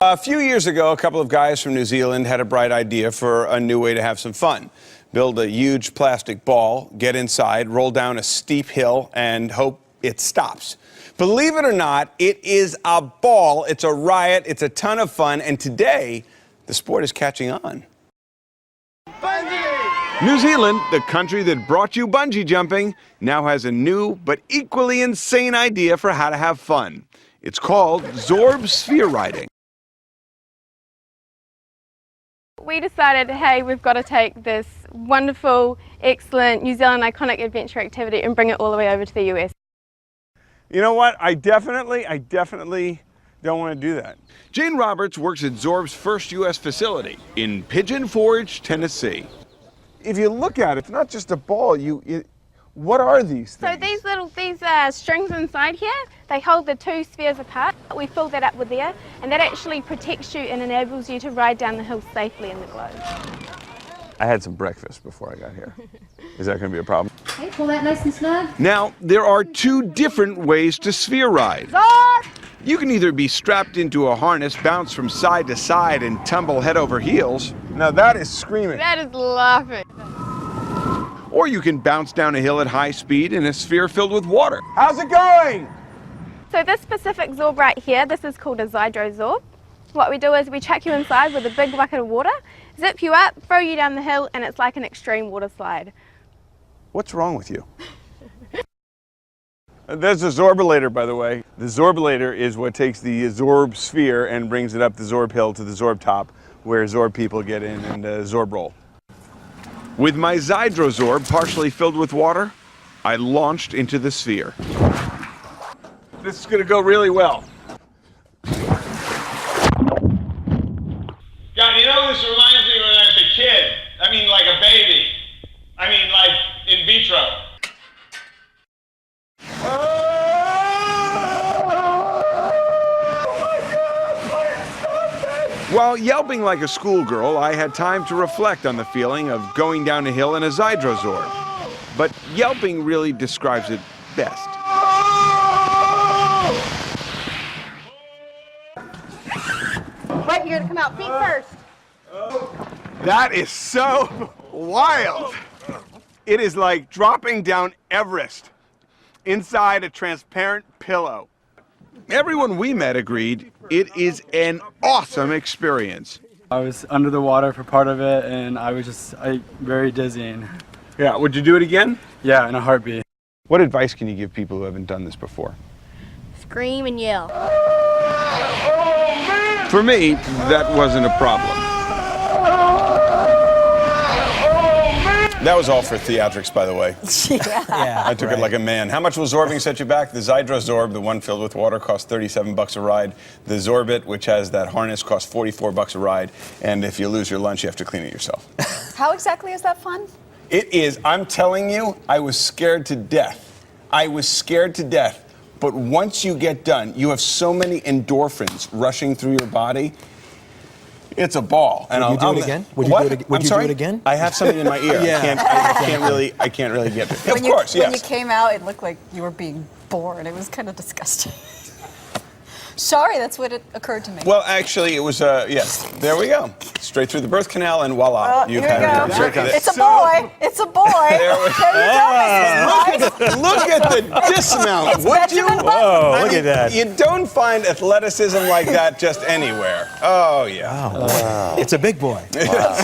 A few years ago, a couple of guys from New Zealand had a bright idea for a new way to have some fun. Build a huge plastic ball, get inside, roll down a steep hill, and hope it stops. Believe it or not, it is a ball. It's a riot. It's a ton of fun. And today, the sport is catching on. New Zealand, the country that brought you bungee jumping, now has a new but equally insane idea for how to have fun. It's called Zorb sphere riding. We decided, hey, we've got to take this wonderful, excellent New Zealand iconic adventure activity and bring it all the way over to the US. You know what? I definitely don't want to do that. Jane Roberts works at Zorb's first U.S. facility in Pigeon Forge, Tennessee. If you look at it, it's not just a ball. What are these things? So these strings inside here, they hold the two spheres apart. We fill that up with air, and that actually protects you and enables you to ride down the hill safely in the globe. I had some breakfast before I got here. Is that going to be a problem? Okay, pull that nice and snug. Now, there are two different ways to sphere ride. You can either be strapped into a harness, bounce from side to side, and tumble head over heels. Now that is screaming. That is laughing. Or you can bounce down a hill at high speed in a sphere filled with water. How's it going? So this specific Zorb right here, this is called a Zorb. What we do is we chuck you inside with a big bucket of water, zip you up, throw you down the hill, and it's like an extreme water slide. What's wrong with you? There's a Zorbulator, by the way. The Zorbulator is what takes the Zorb sphere and brings it up the Zorb hill to the Zorb top, where Zorb people get in and Zorb roll. With my Zorb partially filled with water, I launched into the sphere. This is going to go really well. God, you know, this reminds me when I was a kid. I mean, like a baby. I mean, like in vitro. While yelping like a schoolgirl, I had time to reflect on the feeling of going down a hill in a Zorb. But yelping really describes it best. Right, you're gonna come out feet first. That is so wild. It is like dropping down Everest inside a transparent pillow. Everyone we met agreed it is an awesome experience. I was under the water for part of it, and I was just very dizzying. Yeah, would you do it again? Yeah, in a heartbeat. What advice can you give people who haven't done this before? Scream and yell. For me, that wasn't a problem. That was all for theatrics, by the way. Yeah, I took it like a man. How much will Zorbing set you back? The Zorb, the one filled with water, costs $37 a ride. The Zorbit, which has that harness, costs $44 a ride. And if you lose your lunch, you have to clean it yourself. How exactly is that fun? It is. I'm telling you, I was scared to death. I was scared to death. But once you get done, you have so many endorphins rushing through your body. It's a ball. Would you do it again? Would you do it again? I have something in my ear. Yeah. I can't really get it. Of course, yes. When you came out, it looked like you were being born. It was kind of disgusting. Sorry, that's what it occurred to me. Well, actually, it was, yes. There we go. Straight through the birth canal, and voila. Here we go. It's a boy. It's a boy. There you go, Mrs. Price. Look at the dismount. It's Benjamin Button. Whoa, look at that. You don't find athleticism like that just anywhere. Oh, yeah. Wow. It's a big boy. Wow.